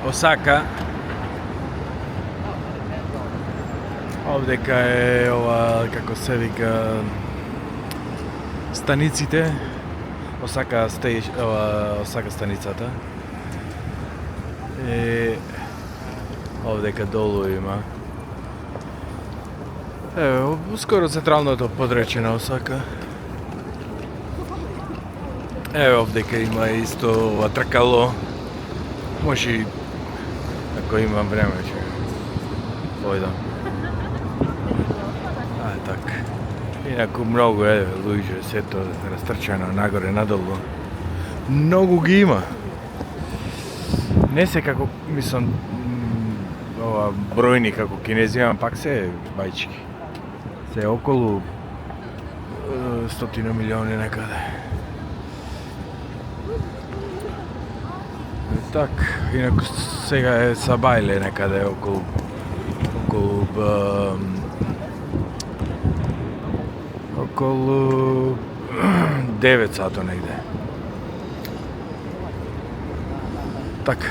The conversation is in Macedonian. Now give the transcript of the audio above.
Осака. Овдека е ова, како се вика, станиците. Осака станицата. И овдека долу има. Ево, скоро централното подречје на Осака. Ево, овдека има исто ова тркало. Може, ако имам време, ќе појдам. Така. Инаку многу е луѓе, сето растрчано нагоре надолу. Многу ги има. Не се како, мислам, ова бројни како кинези, пак се бајчики. Се околу 100 милиони некаде. Так, инаку сега е Сабајле некаде околу 9 сато негде. Така.